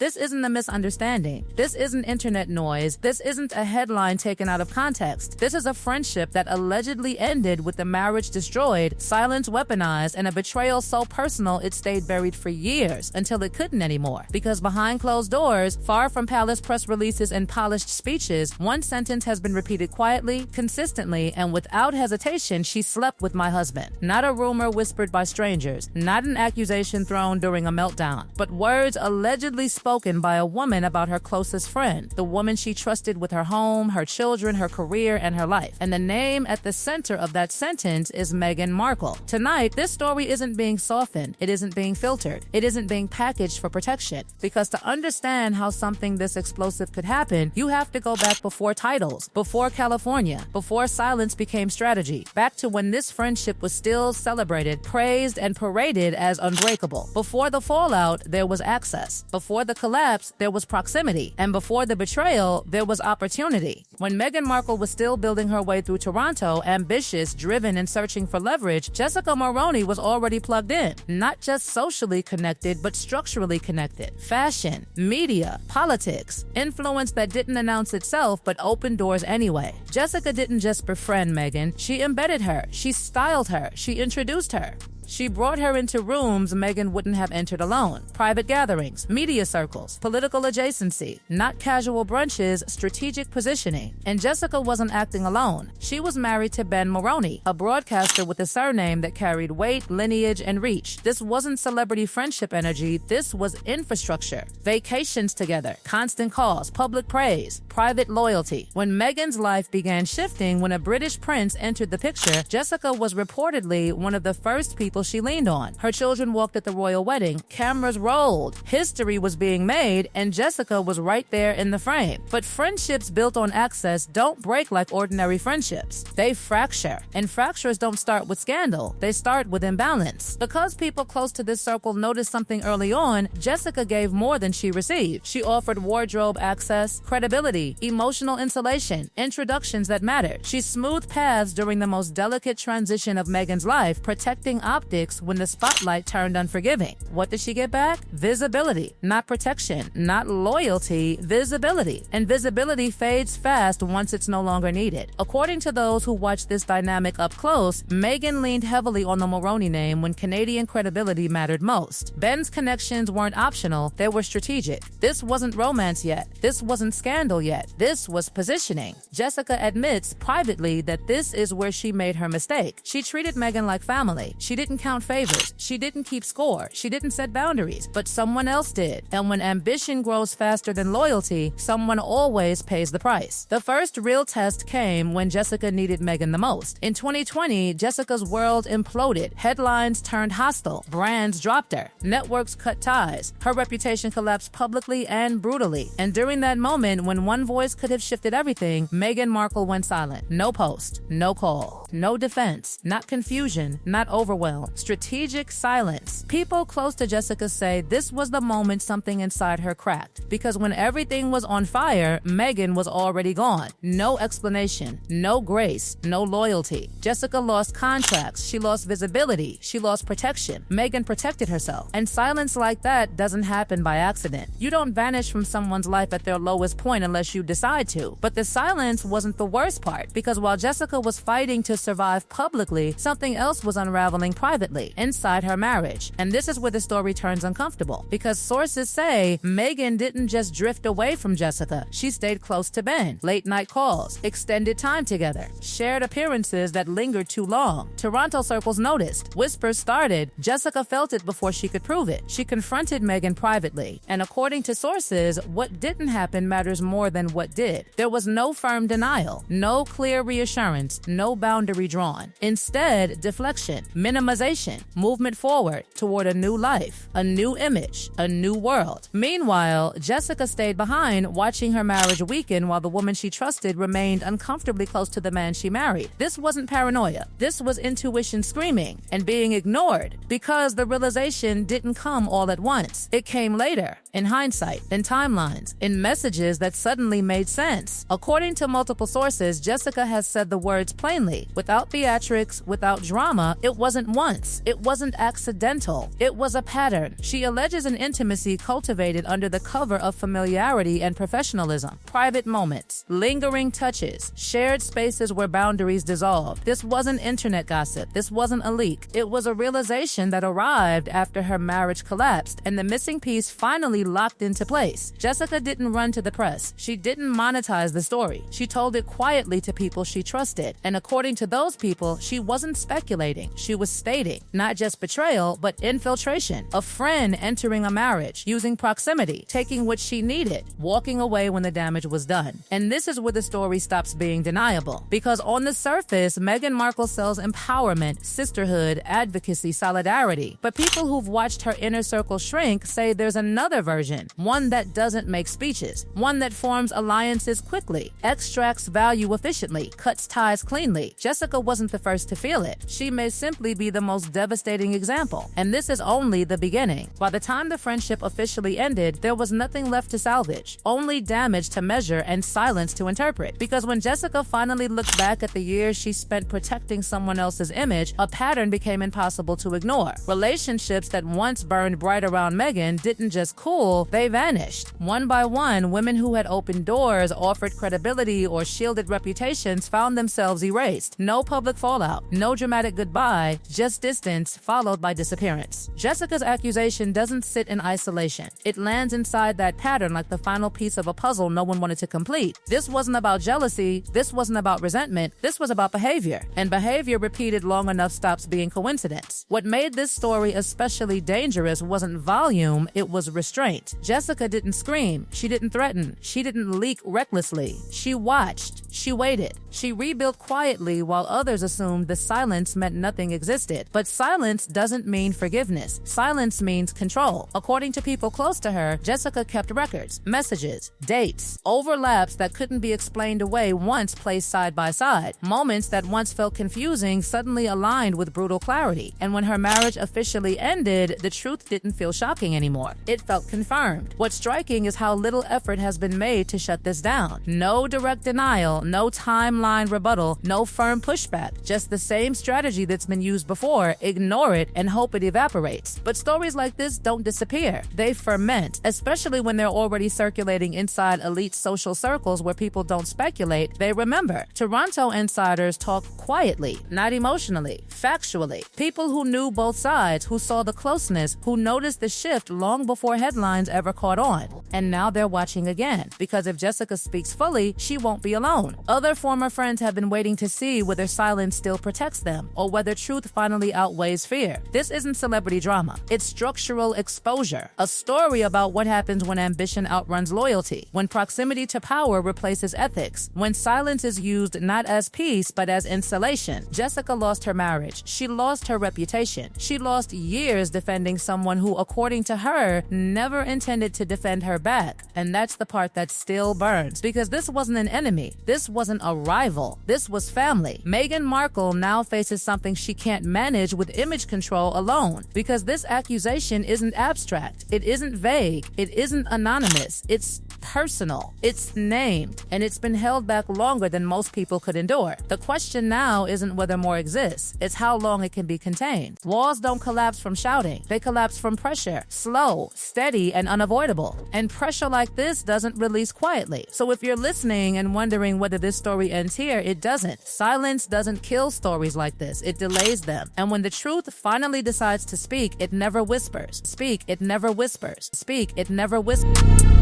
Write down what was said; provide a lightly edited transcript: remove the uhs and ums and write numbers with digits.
This isn't a misunderstanding. This isn't internet noise. This isn't a headline taken out of context. This is a friendship that allegedly ended with the marriage destroyed, silence weaponized, and a betrayal so personal it stayed buried for years until it couldn't anymore. Because behind closed doors, far from palace press releases and polished speeches, one sentence has been repeated quietly, consistently, and without hesitation: she slept with my husband. Not a rumor whispered by strangers, not an accusation thrown during a meltdown, but words allegedly spoken by a woman about her closest friend, the woman she trusted with her home, her children, her career, and her life. And the name at the center of that sentence is Meghan Markle. Tonight, this story isn't being softened, it isn't being filtered, it isn't being packaged for protection. Because to understand how something this explosive could happen, you have to go back before titles, before California, before silence became strategy, back to when this friendship was still celebrated, praised, and paraded as unbreakable. Before the fallout, there was access. Before the collapse, there was proximity. And before the betrayal, there was opportunity. When Meghan Markle was still building her way through Toronto, ambitious, driven, and searching for leverage, Jessica Mulroney was already plugged in. Not just socially connected, but structurally connected. Fashion, media, politics, influence that didn't announce itself but opened doors anyway. Jessica didn't just befriend Meghan, she embedded her, she styled her, she introduced her. She brought her into rooms Meghan wouldn't have entered alone. Private gatherings, media circles, political adjacency, not casual brunches, strategic positioning. And Jessica wasn't acting alone. She was married to Ben Mulroney, a broadcaster with a surname that carried weight, lineage, and reach. This wasn't celebrity friendship energy, this was infrastructure. Vacations together, constant calls, public praise, private loyalty. When Meghan's life began shifting, when a British prince entered the picture, Jessica was reportedly one of the first people she leaned on. Her children walked at the royal wedding, cameras rolled, history was being made, and Jessica was right there in the frame. But friendships built on access don't break like ordinary friendships. They fracture, and fractures don't start with scandal, they start with imbalance. Because people close to this circle noticed something early on, Jessica gave more than she received. She offered wardrobe access, credibility, emotional insulation, introductions that mattered. She smoothed paths during the most delicate transition of Meghan's life, protecting optics when the spotlight turned unforgiving. What did she get back? Visibility. Not protection, not loyalty, visibility. And visibility fades fast once it's no longer needed. According to those who watched this dynamic up close, Meghan leaned heavily on the Mulroney name when Canadian credibility mattered most. Ben's connections weren't optional, they were strategic. This wasn't romance yet. This wasn't scandal yet. This was positioning. Jessica admits privately that this is where she made her mistake. She treated Meghan like family. She didn't count favors. She didn't keep score. She didn't set boundaries. But someone else did. And when ambition grows faster than loyalty, someone always pays the price. The first real test came when Jessica needed Meghan the most. In 2020, Jessica's world imploded. Headlines turned hostile. Brands dropped her. Networks cut ties. Her reputation collapsed publicly and brutally. And during that moment, when one voice could have shifted everything, Meghan Markle went silent. No post, no call, no defense, not confusion, not overwhelm. Strategic silence. People close to Jessica say this was the moment something inside her cracked. Because when everything was on fire, Meghan was already gone. No explanation, no grace, no loyalty. Jessica lost contracts, she lost visibility, she lost protection. Meghan protected herself. And silence like that doesn't happen by accident. You don't vanish from someone's life at their lowest point unless you decide to. But the silence wasn't the worst part, because while Jessica was fighting to survive publicly, something else was unraveling privately, inside her marriage. And this is where the story turns uncomfortable, because sources say Meghan didn't just drift away from Jessica. She stayed close to Ben. Late night calls, extended time together, shared appearances that lingered too long. Toronto circles noticed. Whispers started. Jessica felt it before she could prove it. She confronted Meghan privately. And according to sources, what didn't happen matters more than what did. There was no firm denial, no clear reassurance, no boundary drawn. Instead, deflection, minimization, movement forward toward a new life, a new image, a new world. Meanwhile, Jessica stayed behind, watching her marriage weaken while the woman she trusted remained uncomfortably close to the man she married. This wasn't paranoia. This was intuition screaming and being ignored, because the realization didn't come all at once. It came later, in hindsight, in timelines, in messages that suddenly made sense. According to multiple sources, Jessica has said the words plainly. Without theatrics, without drama, it wasn't one. once. It wasn't accidental. It was a pattern. She alleges an intimacy cultivated under the cover of familiarity and professionalism. Private moments, lingering touches, shared spaces where boundaries dissolved. This wasn't internet gossip. This wasn't a leak. It was a realization that arrived after her marriage collapsed and the missing piece finally locked into place. Jessica didn't run to the press. She didn't monetize the story. She told it quietly to people she trusted. And according to those people, she wasn't speculating. She was stating not just betrayal, but infiltration. A friend entering a marriage, using proximity, taking what she needed, walking away when the damage was done. And this is where the story stops being deniable. Because on the surface, Meghan Markle sells empowerment, sisterhood, advocacy, solidarity. But people who've watched her inner circle shrink say there's another version, one that doesn't make speeches, one that forms alliances quickly, extracts value efficiently, cuts ties cleanly. Jessica wasn't the first to feel it. She may simply be the most devastating example. And this is only the beginning. By the time the friendship officially ended, there was nothing left to salvage, only damage to measure and silence to interpret. Because when Jessica finally looked back at the years she spent protecting someone else's image, a pattern became impossible to ignore. Relationships that once burned bright around Meghan didn't just cool, they vanished. One by one, women who had opened doors, offered credibility, or shielded reputations found themselves erased. No public fallout, no dramatic goodbye, just distance followed by disappearance. Jessica's accusation doesn't sit in isolation. It lands inside that pattern like the final piece of a puzzle no one wanted to complete. This wasn't about jealousy. This wasn't about resentment. This was about behavior. And behavior repeated long enough stops being coincidence. What made this story especially dangerous wasn't volume, it was restraint. Jessica didn't scream. She didn't threaten. She didn't leak recklessly. She watched. She waited. She rebuilt quietly while others assumed the silence meant nothing existed. But silence doesn't mean forgiveness. Silence means control. According to people close to her, Jessica kept records, messages, dates, overlaps that couldn't be explained away once placed side by side. Moments that once felt confusing suddenly aligned with brutal clarity. And when her marriage officially ended, the truth didn't feel shocking anymore. It felt confirmed. What's striking is how little effort has been made to shut this down. No direct denial, no timeline rebuttal, no firm pushback, just the same strategy that's been used before: ignore it and hope it evaporates. But stories like this don't disappear. They ferment, especially when they're already circulating inside elite social circles where people don't speculate, they remember. Toronto insiders talk quietly, not emotionally, factually. People who knew both sides, who saw the closeness, who noticed the shift long before headlines ever caught on. And now they're watching again, because if Jessica speaks fully, she won't be alone. Other former friends have been waiting to see whether silence still protects them or whether truth finally outweighs fear. This isn't celebrity drama. It's structural exposure. A story about what happens when ambition outruns loyalty, when proximity to power replaces ethics, when silence is used not as peace but as insulation. Jessica lost her marriage. She lost her reputation. She lost years defending someone who, according to her, never intended to defend her back. And that's the part that still burns, because this wasn't an enemy. This wasn't a rival. This was family. Meghan Markle now faces something she can't manage with image control alone, because this accusation isn't abstract. It isn't vague. It isn't anonymous. It's personal. It's named, and it's been held back longer than most people could endure. The question now isn't whether more exists. It's how long it can be contained. Walls don't collapse from shouting. They collapse from pressure. Slow, steady, and unavoidable. And pressure like this doesn't release quietly. So if you're listening and wondering whether this story ends here, it doesn't. Silence doesn't kill stories like this. It delays them. And when the truth finally decides to speak, it never whispers. Speak, it never whispers. Speak, it never whispers.